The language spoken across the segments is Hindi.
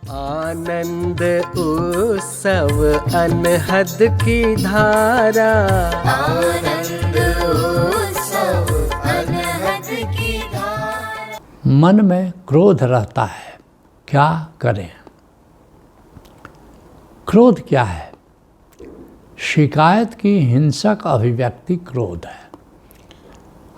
आनंद उत्सव अनहद की धारा, आनंद उत्सव अनहद की धारा। मन में क्रोध रहता है, क्या करें? क्रोध क्या है? शिकायत की हिंसक अभिव्यक्ति क्रोध है।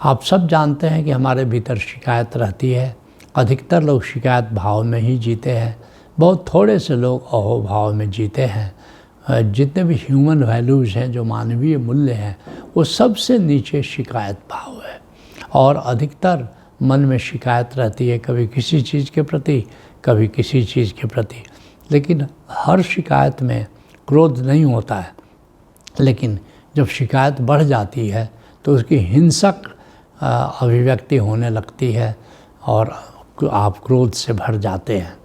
आप सब जानते हैं कि हमारे भीतर शिकायत रहती है। अधिकतर लोग शिकायत भाव में ही जीते हैं, बहुत थोड़े से लोग अहो भाव में जीते हैं। जितने भी ह्यूमन वैल्यूज़ हैं, जो मानवीय मूल्य हैं, वो सबसे नीचे शिकायत भाव है। और अधिकतर मन में शिकायत रहती है, कभी किसी चीज़ के प्रति, कभी किसी चीज़ के प्रति। लेकिन हर शिकायत में क्रोध नहीं होता है, लेकिन जब शिकायत बढ़ जाती है तो उसकी हिंसक अभिव्यक्ति होने लगती है और आप क्रोध से भर जाते हैं।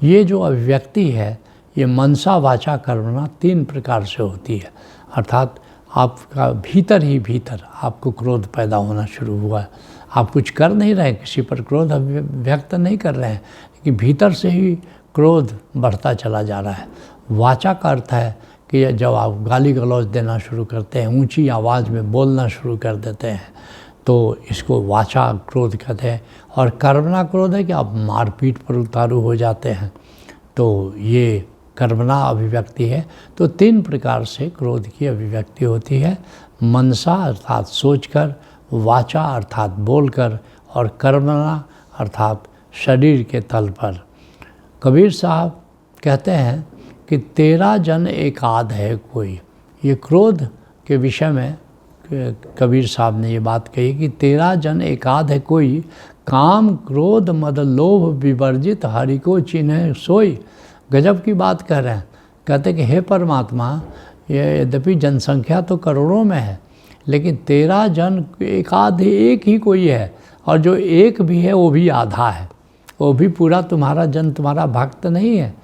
ये जो अभिव्यक्ति है, ये मनसा वाचा कर्मणा 3 प्रकार से होती है। अर्थात आपका भीतर ही भीतर आपको क्रोध पैदा होना शुरू हुआ है। आप कुछ कर नहीं रहे, किसी पर क्रोध अभिव्यक्त नहीं कर रहे हैं, लेकिन भीतर से ही क्रोध बढ़ता चला जा रहा है। वाचा का अर्थ है कि जब आप गाली गलौज देना शुरू करते हैं, ऊंची आवाज़ में बोलना शुरू कर देते हैं, तो इसको वाचा क्रोध कहते हैं। और कर्मणा क्रोध है कि आप मारपीट पर उतारू हो जाते हैं, तो ये कर्मणा अभिव्यक्ति है। तो 3 प्रकार से क्रोध की अभिव्यक्ति होती है। मनसा अर्थात सोचकर, वाचा अर्थात बोलकर, और कर्मणा अर्थात शरीर के तल पर। कबीर साहब कहते हैं कि 13 जन एकाध है कोई। ये क्रोध के विषय में कबीर साहब ने ये बात कही कि 13 जन एकाध है कोई, काम क्रोध मद लोभ विवर्जित हरि को चिन्ह सोई। गजब की बात कह रहे हैं। कहते कि हे परमात्मा, ये यद्यपि जनसंख्या तो करोड़ों में है, लेकिन 13 जन एकाध एक ही कोई है, और जो एक भी है वो भी आधा है, वो भी पूरा तुम्हारा भक्त नहीं है।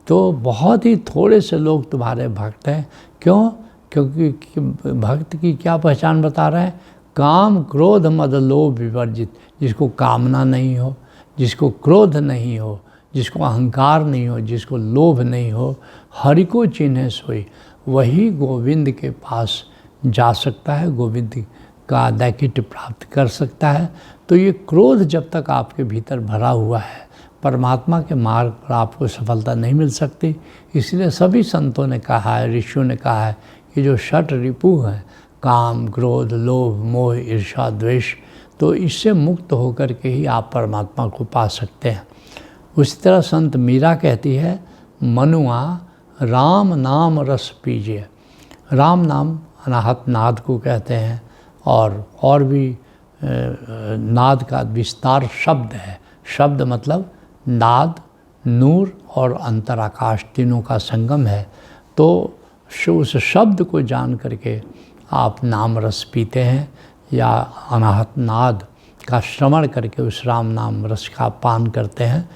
तो बहुत ही थोड़े से लोग तुम्हारे भक्त हैं। क्यों? क्योंकि भक्त की क्या पहचान बता रहे हैं? काम क्रोध मद लोभ विवर्जित। जिसको कामना नहीं हो, जिसको क्रोध नहीं हो, जिसको अहंकार नहीं हो, जिसको लोभ नहीं हो, हरि को चिन्ह सोई, वही गोविंद के पास जा सकता है, गोविंद का दैकिट प्राप्त कर सकता है। तो ये क्रोध जब तक आपके भीतर भरा हुआ है, परमात्मा के मार्ग पर आपको सफलता नहीं मिल सकती। इसलिए सभी संतों ने कहा है, ऋषियों ने कहा है कि जो षट रिपु हैं, काम क्रोध लोभ मोह ईर्ष्या द्वेष, तो इससे मुक्त होकर के ही आप परमात्मा को पा सकते हैं। उसी तरह संत मीरा कहती है, मनुआ राम नाम रस पीजिए। राम नाम अनाहत नाद को कहते हैं, और भी नाद का विस्तार शब्द है। शब्द मतलब नाद, नूर और अंतराकाश, तीनों का संगम है। तो उस शब्द को जान करके आप नाम रस पीते हैं, या अनाहत नाद का श्रवण करके उस राम नाम रस का पान करते हैं।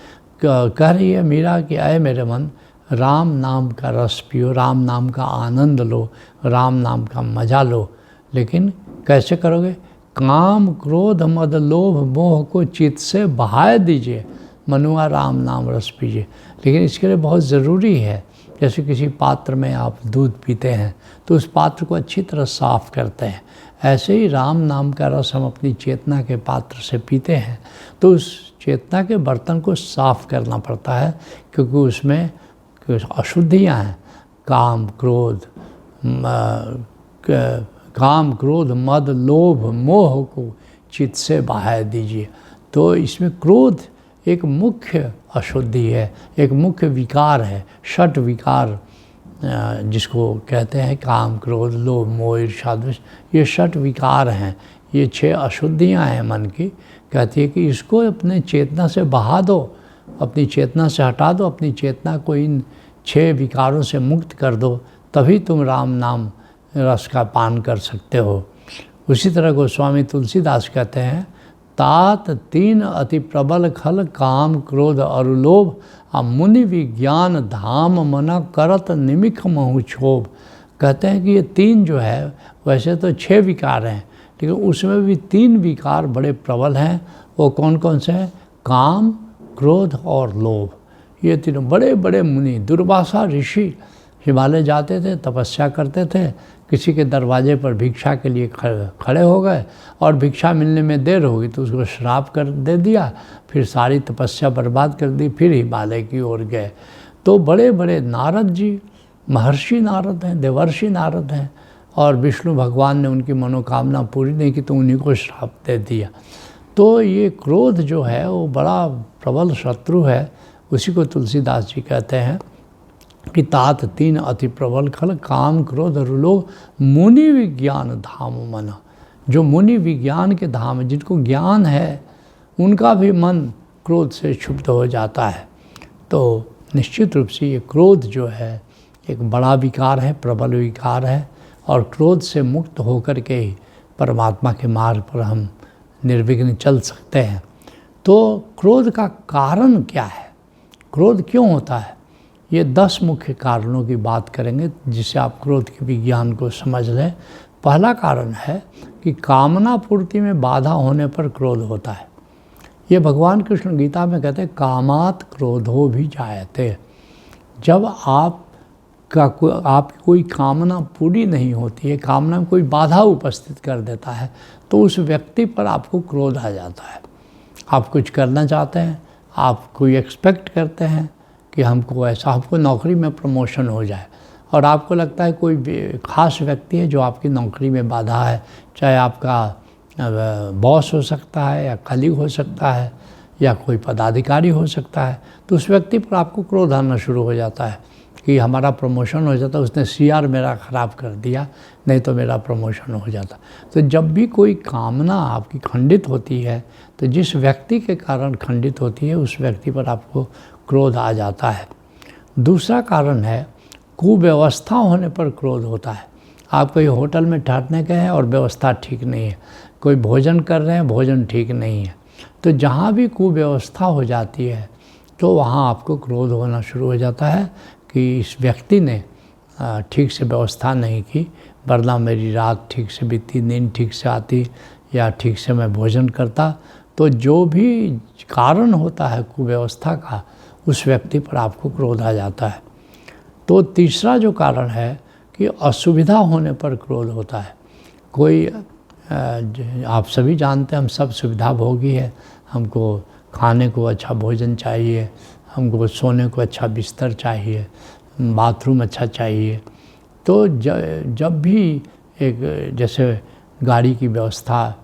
कह रही है मीरा कि अय मेरे मन, राम नाम का रस पियो, राम नाम का आनंद लो, राम नाम का मज़ा लो। लेकिन कैसे करोगे? काम क्रोध मद लोभ मोह को चित्त से बहाए दीजिए, मनुआ राम नाम रस पीजिए। लेकिन इसके लिए बहुत ज़रूरी है, जैसे किसी पात्र में आप दूध पीते हैं तो उस पात्र को अच्छी तरह साफ़ करते हैं, ऐसे ही राम नाम का रस हम अपनी चेतना के पात्र से पीते हैं तो उस चेतना के बर्तन को साफ़ करना पड़ता है, क्योंकि उसमें अशुद्धियाँ हैं। काम क्रोध मद लोभ मोह को चित्त से बहाए दीजिए। तो इसमें क्रोध एक मुख्य अशुद्धि है, एक मुख्य विकार है। षट विकार जिसको कहते हैं, काम क्रोध लोभ मोह ईर्ष्या द्वेष, ये षट विकार हैं। ये 6 अशुद्धियाँ हैं मन की। कहती है कि इसको अपने चेतना से बहा दो, अपनी चेतना से हटा दो, अपनी चेतना को इन 6 विकारों से मुक्त कर दो, तभी तुम राम नाम रस का पान कर सकते हो। उसी तरह गोस्वामी तुलसीदास कहते हैं, तात 3 अति प्रबल खल काम क्रोध और लोभ, आ मुनि विज्ञान धाम मना करत निमिख महु क्षोभ। कहते हैं कि ये 3 जो है, वैसे तो 6 विकार हैं, लेकिन उसमें भी 3 विकार बड़े प्रबल हैं। वो कौन कौन से हैं? काम क्रोध और लोभ। ये तीनों बड़े बड़े मुनि, दुर्वासा ऋषि हिमालय जाते थे, तपस्या करते थे, किसी के दरवाजे पर भिक्षा के लिए खड़े हो गए और भिक्षा मिलने में देर हो गई तो उसको श्राप कर दे दिया, फिर सारी तपस्या बर्बाद कर दी, फिर हिमालय की ओर गए। तो बड़े बड़े नारद जी, महर्षि नारद हैं, देवर्षि नारद हैं, और विष्णु भगवान ने उनकी मनोकामना पूरी नहीं की तो उन्हीं को श्राप दे दिया। तो ये क्रोध जो है वो बड़ा प्रबल शत्रु है। उसी को तुलसीदास जी कहते हैं कि तात तीन अति प्रबल खल, काम क्रोध रुलोग मुनि विज्ञान धाम मन। जो मुनि विज्ञान के धाम, जिनको ज्ञान है, उनका भी मन क्रोध से क्षुब्ध हो जाता है। तो निश्चित रूप से ये क्रोध जो है एक बड़ा विकार है, प्रबल विकार है, और क्रोध से मुक्त होकर के ही परमात्मा के मार्ग पर हम निर्विघ्न चल सकते हैं। तो क्रोध का कारण क्या है, क्रोध क्यों होता है, ये 10 मुख्य कारणों की बात करेंगे जिससे आप क्रोध के विज्ञान को समझ लें। पहला कारण है कि कामना पूर्ति में बाधा होने पर क्रोध होता है। ये भगवान कृष्ण गीता में कहते हैं कामात क्रोधो भी जायते। जब आपकी कोई कामना पूरी नहीं होती है, कामना में कोई बाधा उपस्थित कर देता है, तो उस व्यक्ति पर आपको क्रोध आ जाता है। आप कुछ करना चाहते हैं, आप कोई एक्सपेक्ट करते हैं कि हमको ऐसा, आपको नौकरी में प्रमोशन हो जाए, और आपको लगता है कोई खास व्यक्ति है जो आपकी नौकरी में बाधा है, चाहे आपका बॉस हो सकता है या कलीग हो सकता है या कोई पदाधिकारी हो सकता है, तो उस व्यक्ति पर आपको क्रोध आना शुरू हो जाता है कि हमारा प्रमोशन हो जाता, उसने सीआर मेरा ख़राब कर दिया, नहीं तो मेरा प्रमोशन हो जाता। तो जब भी कोई कामना आपकी खंडित होती है, तो जिस व्यक्ति के कारण खंडित होती है उस व्यक्ति पर आपको क्रोध आ जाता है। दूसरा कारण है कुव्यवस्था होने पर क्रोध होता है। आप कोई होटल में ठहरने गए हैं और व्यवस्था ठीक नहीं है, कोई भोजन कर रहे हैं, भोजन ठीक नहीं है, तो जहाँ भी कुव्यवस्था हो जाती है तो वहाँ आपको क्रोध होना शुरू हो जाता है कि इस व्यक्ति ने ठीक से व्यवस्था नहीं की, वरना मेरी रात ठीक से बीती, नींद ठीक से आती, या ठीक से मैं भोजन करता। तो जो भी कारण होता है कुव्यवस्था का, उस व्यक्ति पर आपको क्रोध आ जाता है। तो तीसरा जो कारण है कि असुविधा होने पर क्रोध होता है। कोई आप सभी जानते हैं, हम सब सुविधा भोगी है, हमको खाने को अच्छा भोजन चाहिए, हमको सोने को अच्छा बिस्तर चाहिए, बाथरूम अच्छा चाहिए। तो जब भी एक जैसे गाड़ी की व्यवस्था,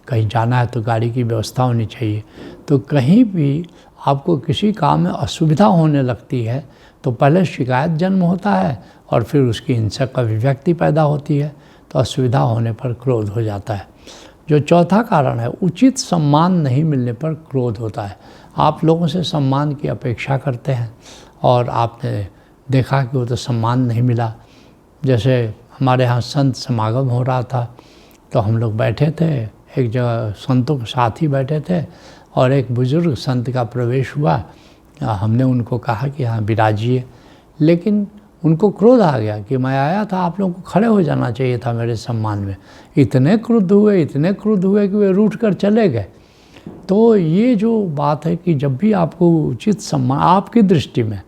कहीं जाना है तो गाड़ी की व्यवस्था होनी चाहिए, तो कहीं भी आपको किसी काम में असुविधा होने लगती है तो पहले शिकायत जन्म होता है और फिर उसकी हिंसक अभिव्यक्ति पैदा होती है, तो असुविधा होने पर क्रोध हो जाता है। जो चौथा कारण है, उचित सम्मान नहीं मिलने पर क्रोध होता है। आप लोगों से सम्मान की अपेक्षा करते हैं और आपने देखा कि वो तो सम्मान नहीं मिला। जैसे हमारे यहाँ संत समागम हो रहा था, तो हम लोग बैठे थे एक जगह, संतों के साथ ही बैठे थे, और एक बुज़ुर्ग संत का प्रवेश हुआ। हमने उनको कहा कि हाँ विराजिए, लेकिन उनको क्रोध आ गया कि मैं आया था, आप लोगों को खड़े हो जाना चाहिए था मेरे सम्मान में। इतने क्रुद्ध हुए कि वे रूठ कर चले गए। तो ये जो बात है कि जब भी आपको उचित सम्मान, आपकी दृष्टि में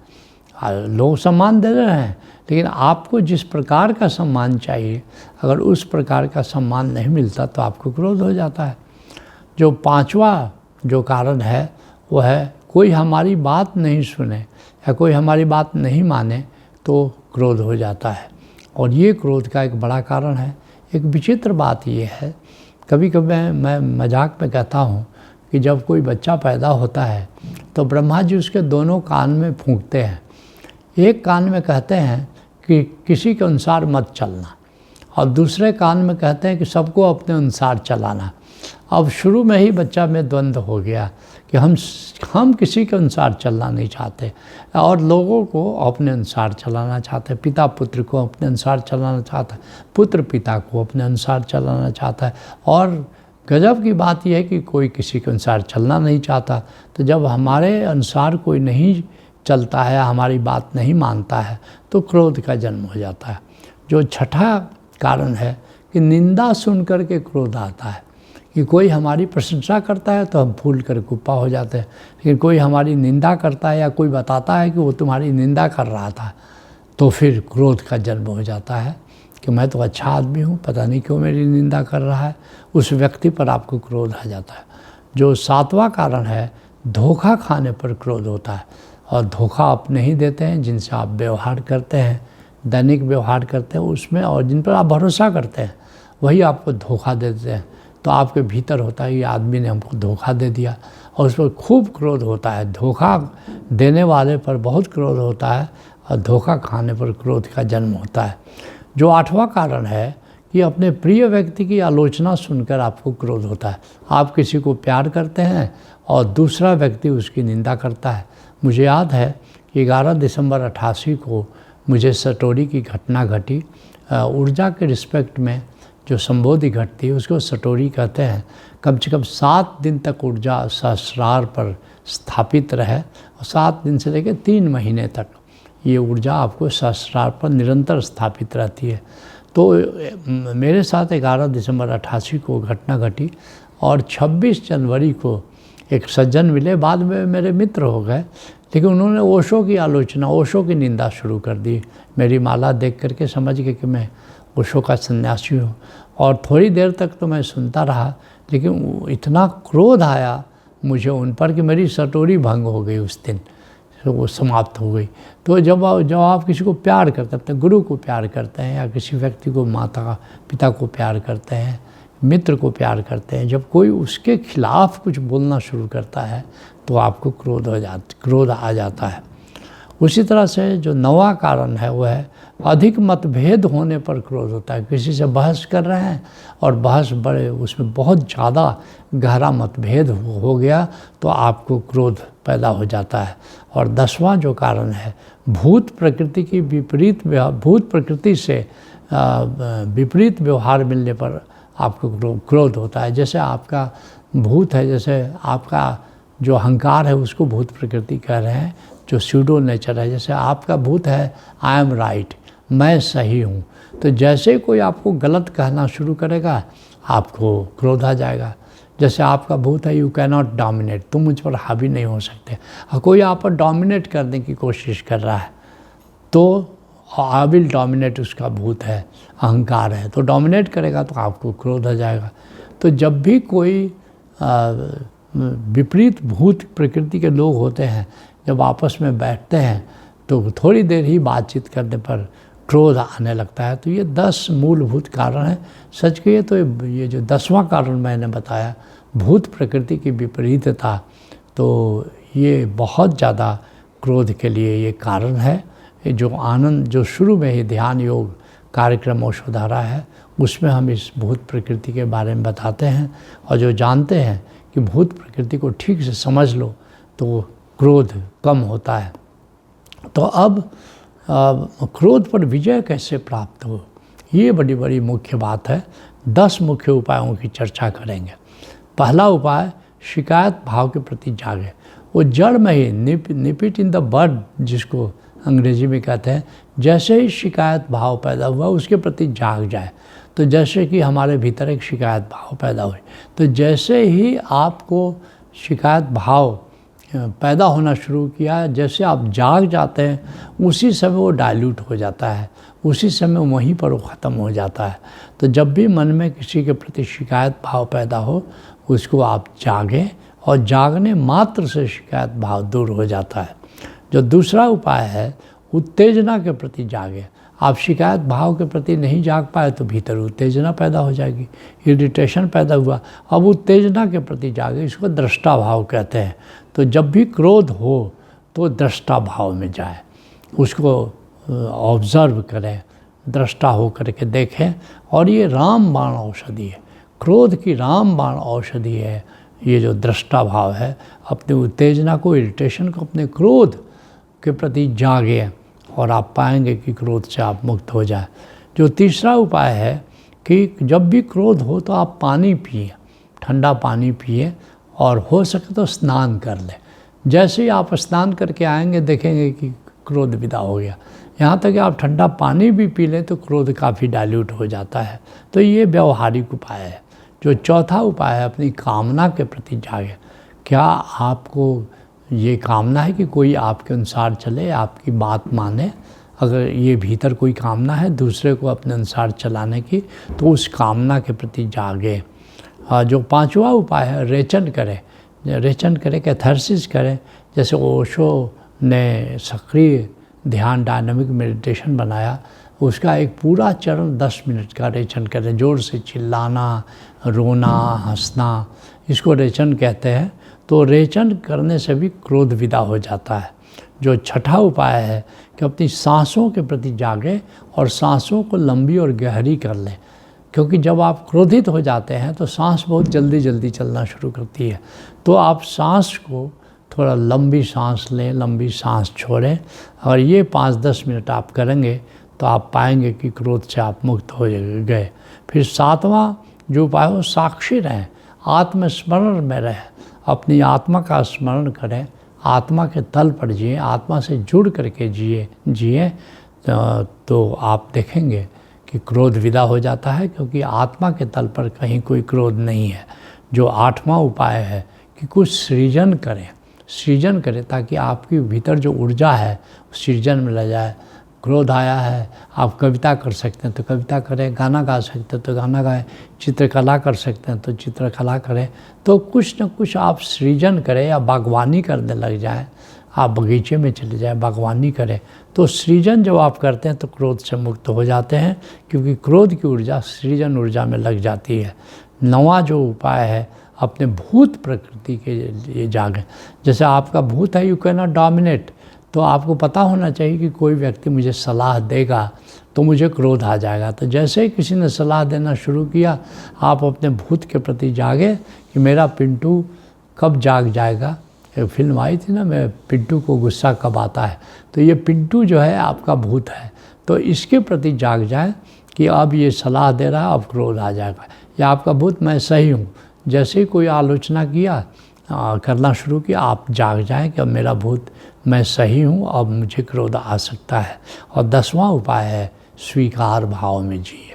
लोग सम्मान दे रहे हैं, लेकिन आपको जिस प्रकार का सम्मान चाहिए, अगर उस प्रकार का सम्मान नहीं मिलता तो आपको क्रोध हो जाता है। जो पांचवा जो कारण है वो है कोई हमारी बात नहीं सुने या कोई हमारी बात नहीं माने तो क्रोध हो जाता है, और ये क्रोध का एक बड़ा कारण है। एक विचित्र बात ये है, कभी कभी मैं मजाक में कहता हूँ कि जब कोई बच्चा पैदा होता है तो ब्रह्मा जी उसके दोनों कान में फूंकते हैं। एक कान में कहते हैं कि किसी के अनुसार मत चलना, और दूसरे कान में कहते हैं कि सबको अपने अनुसार चलाना। अब शुरू में ही बच्चा में द्वंद्व हो गया कि हम किसी के अनुसार चलना नहीं चाहते और लोगों को अपने अनुसार चलाना चाहते हैं। पिता पुत्र को अपने अनुसार चलाना चाहता है, पुत्र पिता को अपने अनुसार चलाना चाहता है, और गजब की बात यह है कि कोई किसी के अनुसार चलना नहीं चाहता। तो जब हमारे अनुसार कोई नहीं चलता है, हमारी बात नहीं मानता है, तो क्रोध का जन्म हो जाता है। जो छठा कारण है कि निंदा सुन कर के क्रोध आता है, कि कोई हमारी प्रशंसा करता है तो हम फूल कर कुप्पा हो जाते हैं, लेकिन कोई हमारी निंदा करता है या कोई बताता है कि वो तुम्हारी निंदा कर रहा था, तो फिर क्रोध का जन्म हो जाता है कि मैं तो अच्छा आदमी हूँ, पता नहीं क्यों मेरी निंदा कर रहा है। उस व्यक्ति पर आपको क्रोध आ जाता है। जो 7वां कारण है, धोखा खाने पर क्रोध होता है। और धोखा आप नहीं देते हैं, जिनसे आप व्यवहार करते हैं, दैनिक व्यवहार करते हैं उसमें, और जिन पर आप भरोसा करते हैं वही आपको धोखा दे देते हैं, तो आपके भीतर होता है ये आदमी ने हमको धोखा दे दिया, और उस पर खूब क्रोध होता है। धोखा देने वाले पर बहुत क्रोध होता है और धोखा खाने पर क्रोध का जन्म होता है। जो 8वां कारण है कि अपने प्रिय व्यक्ति की आलोचना सुनकर आपको क्रोध होता है। आप किसी को प्यार करते हैं और दूसरा व्यक्ति उसकी निंदा करता है। मुझे याद है कि 11 दिसंबर 88 को मुझे सटोरी की घटना घटी। ऊर्जा के रिस्पेक्ट में जो संबोधि घटती है उसको सटोरी कहते हैं। कम से कम 7 दिन तक ऊर्जा सहस्रार पर स्थापित रहे, और 7 दिन से लेकर 3 महीने तक ये ऊर्जा आपको सहस्रार पर निरंतर स्थापित रहती है। तो मेरे साथ 11 दिसंबर 88 को घटना घटी, और 26 जनवरी को एक सज्जन मिले, बाद में मेरे मित्र हो गए, लेकिन उन्होंने ओशो की आलोचना, ओशो की निंदा शुरू कर दी। मेरी माला देख करके समझ गए कि मैं ओशो का सन्यासी हूँ, और थोड़ी देर तक तो मैं सुनता रहा, लेकिन इतना क्रोध आया मुझे उन पर कि मेरी सटोरी भंग हो गई उस दिन, तो वो समाप्त हो गई। तो जब आप किसी को प्यार करते हैं, अपने गुरु को प्यार करते हैं, या किसी व्यक्ति को, माता पिता को प्यार करते हैं, मित्र को प्यार करते हैं, जब कोई उसके खिलाफ कुछ बोलना शुरू करता है तो आपको क्रोध आ जाता है। उसी तरह से जो 9वां कारण है वो है अधिक मतभेद होने पर क्रोध होता है। किसी से बहस कर रहे हैं और बहस उसमें बहुत ज़्यादा गहरा मतभेद हो गया तो आपको क्रोध पैदा हो जाता है। और 10वां जो कारण है, भूत प्रकृति से विपरीत व्यवहार मिलने पर आपको क्रोध होता है। जैसे आपका भूत है, जैसे आपका जो अहंकार है उसको भूत प्रकृति कह रहे हैं, जो स्यूडो नेचर है। जैसे आपका भूत है आई एम राइट, मैं सही हूँ, तो जैसे कोई आपको गलत कहना शुरू करेगा आपको क्रोध आ जाएगा। जैसे आपका भूत है यू कैन नॉट डोमिनेट, तुम मुझ पर हावी नहीं हो सकते, और कोई आप पर डोमिनेट करने की कोशिश कर रहा है तो आई विल डोमिनेट, उसका भूत है, अहंकार है, तो डोमिनेट करेगा तो आपको क्रोध आ जाएगा। तो जब भी कोई विपरीत भूत प्रकृति के लोग होते हैं, जब आपस में बैठते हैं तो थोड़ी देर ही बातचीत करने पर क्रोध आने लगता है। तो ये 10 मूलभूत कारण हैं। सच कहिए तो ये जो 10वां कारण मैंने बताया, भूत प्रकृति की विपरीतता, तो ये बहुत ज़्यादा क्रोध के लिए ये कारण है। जो आनंद, जो शुरू में ही ध्यान योग कार्यक्रम ओशोधारा है उसमें हम इस भूत प्रकृति के बारे में बताते हैं, और जो जानते हैं कि भूत प्रकृति को ठीक से समझ लो तो क्रोध कम होता है। तो अब क्रोध पर विजय कैसे प्राप्त हो, ये बड़ी मुख्य बात है। 10 मुख्य उपायों की चर्चा करेंगे। पहला उपाय, शिकायत भाव के प्रति जागे। वो जड़ में ही निप इट इन द बड, जिसको अंग्रेजी में कहते हैं, जैसे ही शिकायत भाव पैदा हुआ उसके प्रति जाग जाए। तो जैसे कि हमारे भीतर एक शिकायत भाव पैदा हुई, तो जैसे ही आपको शिकायत भाव पैदा होना शुरू किया, जैसे आप जाग जाते हैं उसी समय वो डाइल्यूट हो जाता है, उसी समय वहीं पर वो ख़त्म हो जाता है। तो जब भी मन में किसी के प्रति शिकायत भाव पैदा हो उसको आप जागें, और जागने मात्र से शिकायत भाव दूर हो जाता है। जो दूसरा उपाय है, उत्तेजना के प्रति जागे। आप शिकायत भाव के प्रति नहीं जाग पाए तो भीतर उत्तेजना पैदा हो जाएगी, इरिटेशन पैदा हुआ, अब उत्तेजना के प्रति जागे, इसको दृष्टा भाव कहते हैं। तो जब भी क्रोध हो तो दृष्टा भाव में जाए, उसको ऑब्ज़र्व करें, दृष्टा हो करके देखें। और ये रामबाण औषधि है, क्रोध की रामबाण औषधि है ये जो दृष्टा भाव है। अपनी उत्तेजना को, इरिटेशन को, अपने क्रोध के प्रति जागे और आप पाएंगे कि क्रोध से आप मुक्त हो जाए। जो तीसरा उपाय है कि जब भी क्रोध हो तो आप पानी पिए, ठंडा पानी पिए, और हो सके तो स्नान कर लें। जैसे ही आप स्नान करके आएंगे देखेंगे कि क्रोध विदा हो गया। यहाँ तक कि आप ठंडा पानी भी पी लें तो क्रोध काफ़ी डाइल्यूट हो जाता है। तो ये व्यवहारिक उपाय है। जो चौथा उपाय है, अपनी कामना के प्रति जागे। क्या आपको ये कामना है कि कोई आपके अनुसार चले, आपकी बात माने? अगर ये भीतर कोई कामना है दूसरे को अपने अनुसार चलाने की, तो उस कामना के प्रति जागे। जो पांचवा उपाय है, रेचन करें। रेचन करें, कैथारसिस करें। जैसे ओशो ने सक्रिय ध्यान डायनामिक मेडिटेशन बनाया, उसका एक पूरा चरण 10 मिनट का रेचन करें। जोर से चिल्लाना, रोना, हंसना, इसको रेचन कहते हैं। तो रेचन करने से भी क्रोध विदा हो जाता है। जो छठा उपाय है कि अपनी सांसों के प्रति जागे और सांसों को लंबी और गहरी कर लें, क्योंकि जब आप क्रोधित हो जाते हैं तो सांस बहुत जल्दी जल्दी चलना शुरू करती है। तो आप सांस को थोड़ा लंबी सांस लें, लंबी सांस छोड़ें, और ये 5-10 मिनट आप करेंगे तो आप पाएंगे कि क्रोध से आप मुक्त हो गए। फिर सातवां जो उपाय हो, साक्षी रहें, आत्मस्मरण में रहें, अपनी आत्मा का स्मरण करें, आत्मा के तल पर जिए, आत्मा से जुड़ करके जिए तो आप देखेंगे कि क्रोध विदा हो जाता है, क्योंकि आत्मा के तल पर कहीं कोई क्रोध नहीं है। जो आठवां उपाय है कि कुछ सृजन करें ताकि आपकी भीतर जो ऊर्जा है सृजन में लग जाए। क्रोध आया है, आप कविता कर सकते हैं तो कविता करें, गाना गा सकते हैं तो गाना गाएं, चित्रकला कर सकते हैं तो चित्रकला करें। तो कुछ न कुछ आप सृजन करें, या बागवानी करने लग जाएं, आप बगीचे में चले जाएं, बागवानी करें। तो सृजन जब आप करते हैं तो क्रोध से मुक्त हो जाते हैं, क्योंकि क्रोध की ऊर्जा सृजन ऊर्जा में लग जाती है। नौवां जो उपाय है, अपने भूत प्रकृति के लिए जागें। जैसे आपका भूत है, यू कैन नॉट डोमिनेट, तो आपको पता होना चाहिए कि कोई व्यक्ति मुझे सलाह देगा तो मुझे क्रोध आ जाएगा। तो जैसे ही किसी ने सलाह देना शुरू किया, आप अपने भूत के प्रति जागे कि मेरा पिंटू कब जाग जाएगा। एक फिल्म आई थी ना, मैं पिंटू को गुस्सा कब आता है, तो ये पिंटू जो है आपका भूत है। तो इसके प्रति जाग जाए कि अब ये सलाह दे रहा है, अब क्रोध आ जाएगा। या आपका भूत मैं सही हूँ, जैसे ही कोई आलोचना किया करना शुरू किया, आप जाग जाएं कि अब मेरा भूत मैं सही हूँ, अब मुझे क्रोध आ सकता है। और 10वां उपाय है, स्वीकार भाव में जिए,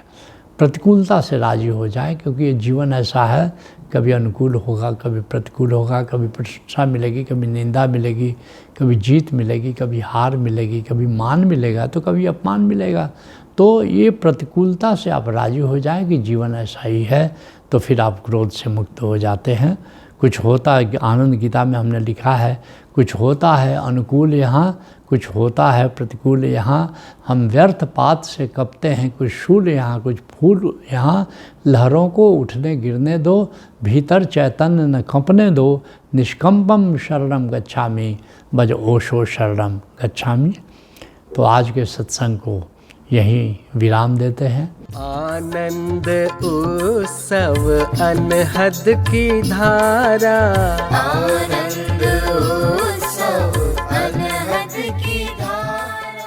प्रतिकूलता से राजी हो जाए, क्योंकि ये जीवन ऐसा है, कभी अनुकूल होगा, कभी प्रतिकूल होगा, कभी प्रशंसा मिलेगी, कभी निंदा मिलेगी, कभी जीत मिलेगी, कभी हार मिलेगी, कभी मान मिलेगा तो कभी अपमान मिलेगा। तो ये प्रतिकूलता से आप राजी हो जाएं कि जीवन ऐसा ही है, तो फिर आप क्रोध से मुक्त हो जाते हैं। कुछ होता है, आनंद गीता में हमने लिखा है, कुछ होता है अनुकूल यहाँ, कुछ होता है प्रतिकूल यहाँ, हम व्यर्थ पात से कपते हैं, कुछ शूल यहाँ, कुछ फूल यहाँ, लहरों को उठने गिरने दो, भीतर चैतन्य न कंपने दो, निष्कंपम शरणम गच्छामि, भज ओशो शरणम गच्छामि। तो आज के सत्संग को यहीं विराम देते हैं। आनंद उत्सव अनहद की धारा, आनंद